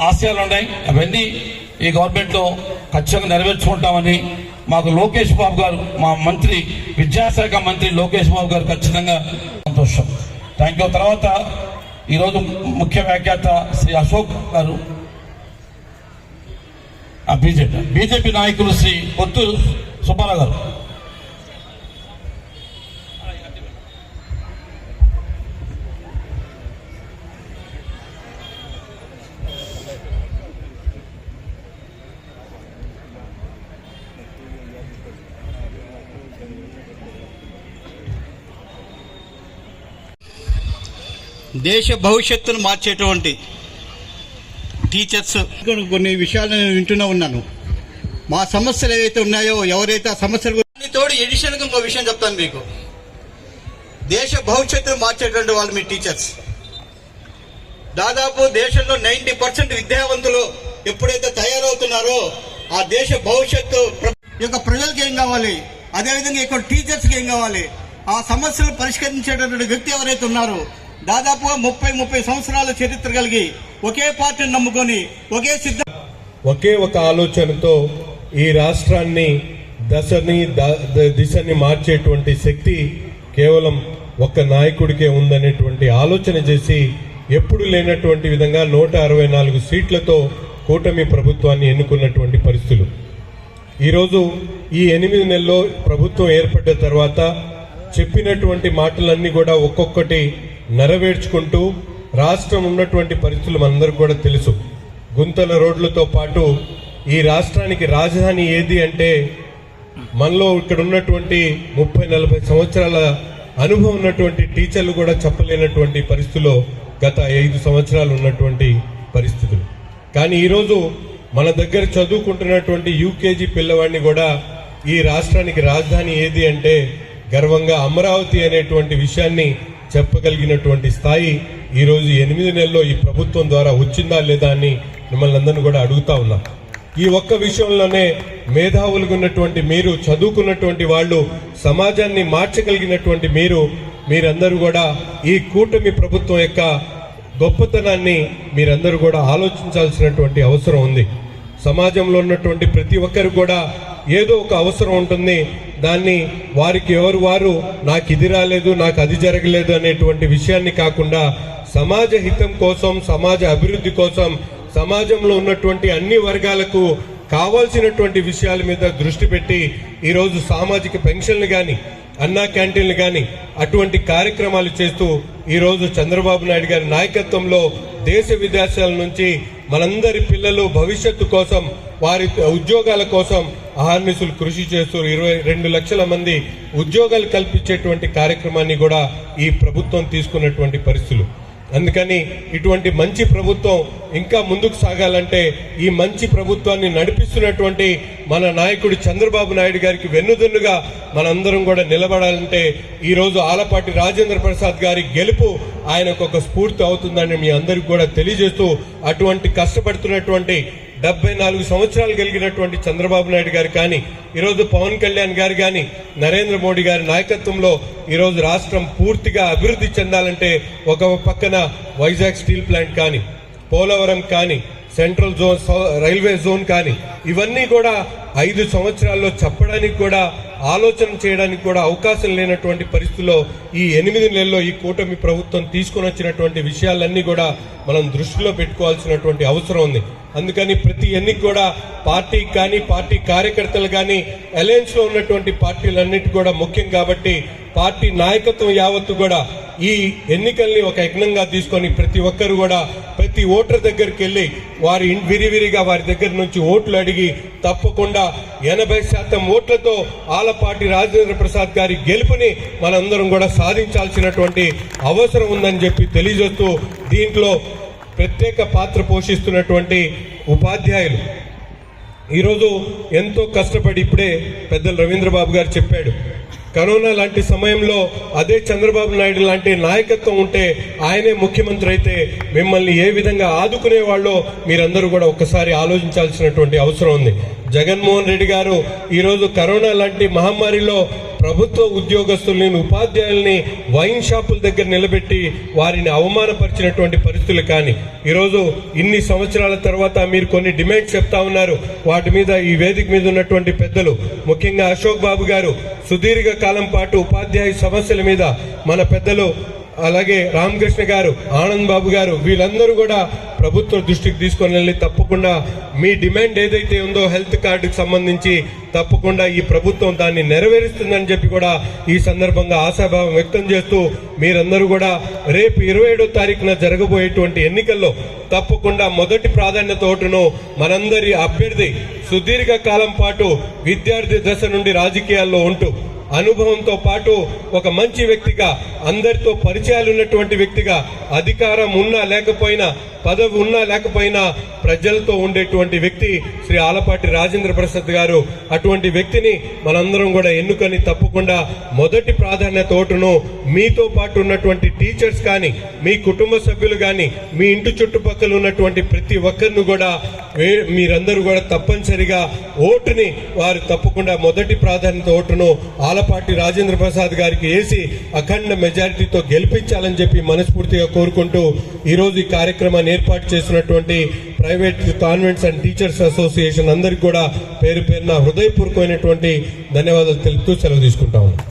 ఆశయాలు ఉన్నాయి. అవన్నీ ఈ గవర్నమెంట్లో ఖచ్చితంగా నెరవేర్చుకుంటామని మాకు లోకేష్ బాబు గారు, మా మంత్రి, విద్యాశాఖ మంత్రి లోకేష్ బాబు గారు ఖచ్చితంగా సంతోషం. Thank you. తర్వాత ఈరోజు ముఖ్య వ్యాఖ్యాత శ్రీ అశోక్ గారు, బీజేపీ నాయకులు శ్రీ కొత్తూరు సుబ్బారావు గారు. దేశ భవిష్యత్తును మార్చేటువంటి టీచర్స్ కొన్ని విషయాలు నేను వింటూనే ఉన్నాను. మా సమస్యలు ఏవైతే ఉన్నాయో, ఎవరైతే ఆ సమస్యలు తోడు ఎడిషన్గా ఇంకో విషయం చెప్తాను మీకు. దేశ భవిష్యత్తును మార్చేటువంటి వాళ్ళు మీ టీచర్స్. దాదాపు దేశంలో 90% విద్యావంతులు ఎప్పుడైతే తయారవుతున్నారో ఆ దేశ భవిష్యత్తు యొక్క ప్రజలకు ఏం కావాలి, అదేవిధంగా ఇక్కడ టీచర్స్కి ఏం కావాలి, ఆ సమస్యలు పరిష్కరించేటటువంటి వ్యక్తి ఎవరైతే ఉన్నారో, దాదాపుగా 30 సంవత్సరాల చరిత్ర కలిగి ఒకే పార్టీని నమ్ముకొని ఒకే ఒక ఆలోచనతో ఈ రాష్ట్రాన్ని దిశని మార్చేటువంటి శక్తి కేవలం ఒక్క నాయకుడికే ఉందనేటువంటి ఆలోచన చేసి ఎప్పుడు లేనటువంటి విధంగా 164 సీట్లతో కూటమి ప్రభుత్వాన్ని ఎన్నుకున్నటువంటి పరిస్థితులు. ఈరోజు ఈ 8 నెలల్లో ప్రభుత్వం ఏర్పడ్డ తర్వాత చెప్పినటువంటి మాటలన్నీ కూడా ఒక్కొక్కటి నెరవేర్చుకుంటూ రాష్ట్రం ఉన్నటువంటి పరిస్థితులు మనందరికీ కూడా తెలుసు. గుంతల రోడ్లతో పాటు ఈ రాష్ట్రానికి రాజధాని ఏది అంటే మనలో ఇక్కడ ఉన్నటువంటి 30-40 సంవత్సరాల అనుభవం ఉన్నటువంటి టీచర్లు కూడా చెప్పలేనటువంటి పరిస్థితుల్లో గత 5 సంవత్సరాలు ఉన్నటువంటి పరిస్థితులు. కానీ ఈరోజు మన దగ్గర చదువుకుంటున్నటువంటి యూకేజీ పిల్లవాడిని కూడా ఈ రాష్ట్రానికి రాజధాని ఏది అంటే గర్వంగా అమరావతి అనేటువంటి విషయాన్ని చెప్పగలిగినటువంటి స్థాయి ఈరోజు 8 నెలల్లో ఈ ప్రభుత్వం ద్వారా వచ్చిందా లేదా అని మిమ్మల్ని అందరినీ కూడా అడుగుతా ఉన్నా. ఈ ఒక్క విషయంలోనే మేధావులుగా ఉన్నటువంటి మీరు, చదువుకున్నటువంటి వాళ్ళు, సమాజాన్ని మార్చగలిగినటువంటి మీరందరూ కూడా ఈ కూటమి ప్రభుత్వం యొక్క గొప్పతనాన్ని మీరందరూ కూడా ఆలోచించాల్సినటువంటి అవసరం ఉంది. సమాజంలో ఉన్నటువంటి ప్రతి ఒక్కరు కూడా ఏదో ఒక అవసరం ఉంటుంది. దాన్ని వారికి వారు నాకు ఇది రాలేదు, నాకు అది జరగలేదు అనేటువంటి విషయాన్ని కాకుండా సమాజ హితం కోసం, సమాజ అభివృద్ధి కోసం, సమాజంలో ఉన్నటువంటి అన్ని వర్గాలకు కావాల్సినటువంటి విషయాల మీద దృష్టి పెట్టి ఈరోజు సామాజిక పెన్షన్లు కానీ, అన్నా క్యాంటీన్లు కానీ అటువంటి కార్యక్రమాలు చేస్తూ ఈరోజు చంద్రబాబు నాయుడు గారి నాయకత్వంలో దేశ విదేశాల నుంచి మనందరి పిల్లలు భవిష్యత్తు కోసం, వారి ఉద్యోగాల కోసం అహర్నిశలు కృషి చేస్తూ 22 లక్షల మంది ఉద్యోగాలు కల్పించేటువంటి కార్యక్రమాన్ని కూడా ఈ ప్రభుత్వం తీసుకున్నటువంటి పరిస్థితులు. అందుకని ఇటువంటి మంచి ప్రభుత్వం ఇంకా ముందుకు సాగాలంటే ఈ మంచి ప్రభుత్వాన్ని నడిపిస్తున్నటువంటి మన నాయకుడు చంద్రబాబు నాయుడు గారికి వెన్నుదన్నుగా మనందరం కూడా నిలబడాలంటే ఈరోజు ఆలపాటి రాజేంద్ర ప్రసాద్ గారి గెలుపు ఆయనకు ఒక స్ఫూర్తి అవుతుందని మీ అందరికీ కూడా తెలియజేస్తూ, అటువంటి కష్టపడుతున్నటువంటి 74 సంవత్సరాలు కలిగినటువంటి చంద్రబాబు నాయుడు గారు కానీ, ఈరోజు పవన్ కళ్యాణ్ గారు కానీ, నరేంద్ర మోడీ గారి నాయకత్వంలో ఈరోజు రాష్ట్రం పూర్తిగా అభివృద్ధి చెందాలంటే ఒక పక్కన వైజాగ్ స్టీల్ ప్లాంట్ కానీ, పోలవరం కానీ, సెంట్రల్ జోన్, రైల్వే జోన్ కానీ ఇవన్నీ కూడా 5 సంవత్సరాల్లో చెప్పడానికి కూడా, ఆలోచన చేయడానికి కూడా అవకాశం లేనటువంటి పరిస్థితుల్లో ఈ 8 నెలల్లో ఈ కూటమి ప్రభుత్వం తీసుకొని వచ్చినటువంటి విషయాలన్నీ కూడా మనం దృష్టిలో పెట్టుకోవాల్సినటువంటి అవసరం ఉంది. అందుకని ప్రతి ఎన్నిక కూడా పార్టీకి కానీ, పార్టీ కార్యకర్తలు కానీ, అలయన్స్ లో ఉన్నటువంటి పార్టీలన్నిటి కూడా ముఖ్యం. కాబట్టి పార్టీ నాయకత్వం యావత్తు కూడా ఈ ఎన్నికల్ని ఒక యజ్ఞంగా తీసుకొని ప్రతి ఒక్కరు కూడా ప్రతి ఓటర్ దగ్గరికి వెళ్ళి వారి విరివిరిగా వారి దగ్గర నుంచి ఓట్లు అడిగి తప్పకుండా 80% ఓట్లతో ఆలపాటి రాజేంద్ర ప్రసాద్ గారి గెలుపుని మనందరం కూడా సాధించాల్సినటువంటి అవసరం ఉందని చెప్పి తెలియజేస్తూ, దీంట్లో ప్రత్యేక పాత్ర పోషిస్తున్నటువంటి ఉపాధ్యాయులు ఈరోజు ఎంతో కష్టపడి, ఇప్పుడే పెద్దలు రవీంద్రబాబు గారు చెప్పాడు, కరోనా లాంటి సమయంలో అదే చంద్రబాబు నాయుడు లాంటి నాయకత్వం ఉంటే, ఆయనే ముఖ్యమంత్రి అయితే మిమ్మల్ని ఏ విధంగా ఆదుకునే వాళ్ళో మీరందరూ కూడా ఒక్కసారి ఆలోచించాల్సినటువంటి అవసరం ఉంది. జగన్మోహన్ రెడ్డి గారు ఈరోజు కరోనా లాంటి మహమ్మారిలో ప్రభుత్వ ఉద్యోగస్తుల్ని ఉపాధ్యాయుల్ని వైన్ షాపుల దగ్గర నిలబెట్టి వారిని అవమానపరిచినటువంటి పరిస్థితులు. కానీ ఈరోజు ఇన్ని సంవత్సరాల తర్వాత మీరు కొన్ని డిమాండ్స్ చెప్తా ఉన్నారు. వాటి మీద ఈ వేదిక మీద ఉన్నటువంటి పెద్దలు, ముఖ్యంగా అశోక్ బాబు గారు సుదీర్ఘ కాలం పాటు ఉపాధ్యాయ సమస్యల మీద మన పెద్దలు, అలాగే రామకృష్ణ గారు, ఆనంద్ బాబు గారు, వీళ్ళందరూ కూడా ప్రభుత్వ దృష్టికి తీసుకొని వెళ్ళి తప్పకుండా మీ డిమాండ్ ఏదైతే ఉందో హెల్త్ కార్డుకి సంబంధించి తప్పకుండా ఈ ప్రభుత్వం దాన్ని నెరవేరుస్తుందని చెప్పి కూడా ఈ సందర్భంగా ఆశాభావం వ్యక్తం చేస్తూ మీరందరూ కూడా రేపు 27వ తారీఖున జరగబోయేటువంటి ఎన్నికల్లో తప్పకుండా మొదటి ప్రాధాన్యత ఓటును మనందరి అభ్యర్థి సుదీర్ఘ కాలం పాటు విద్యార్థి దశ నుండి రాజకీయాల్లో ఉంటూ అనుభవంతో పాటు ఒక మంచి వ్యక్తిగా, అందరితో పరిచయాలు ఉన్నటువంటి వ్యక్తిగా, అధికారం ఉన్నా లేకపోయినా, పదవి ఉన్నా లేకపోయినా ప్రజలతో ఉండేటువంటి వ్యక్తి శ్రీ ఆలపాటి రాజేంద్ర ప్రసాద్ గారు. అటువంటి వ్యక్తిని మనందరం కూడా ఎన్నుకొని తప్పకుండా మొదటి ప్రాధాన్యత ఓటును మీతో పాటు ఉన్నటువంటి టీచర్స్ కానీ, మీ కుటుంబ సభ్యులు కానీ, మీ ఇంటి చుట్టుపక్కల ఉన్నటువంటి ప్రతి ఒక్కరిని కూడా మీరందరూ కూడా తప్పనిసరిగా ఓటుని వారు తప్పకుండా మొదటి ప్రాధాన్యత ఓటును ఆలపాటి రాజేంద్ర ప్రసాద్ గారికి వేసి అఖండ మెజారిటీతో గెలిపించాలని చెప్పి మనస్ఫూర్తిగా కోరుకుంటూ ఈరోజు ఈ కార్యక్రమాన్ని ఏర్పాటు చేసినటువంటి private convents and teachers association అందరికీ కూడా పేరు పేరున హృదయపూర్వకమైనటువంటి ధన్యవాదాలు తెలుపుతూ సెలవు తీసుకుంటా ఉన్నాను.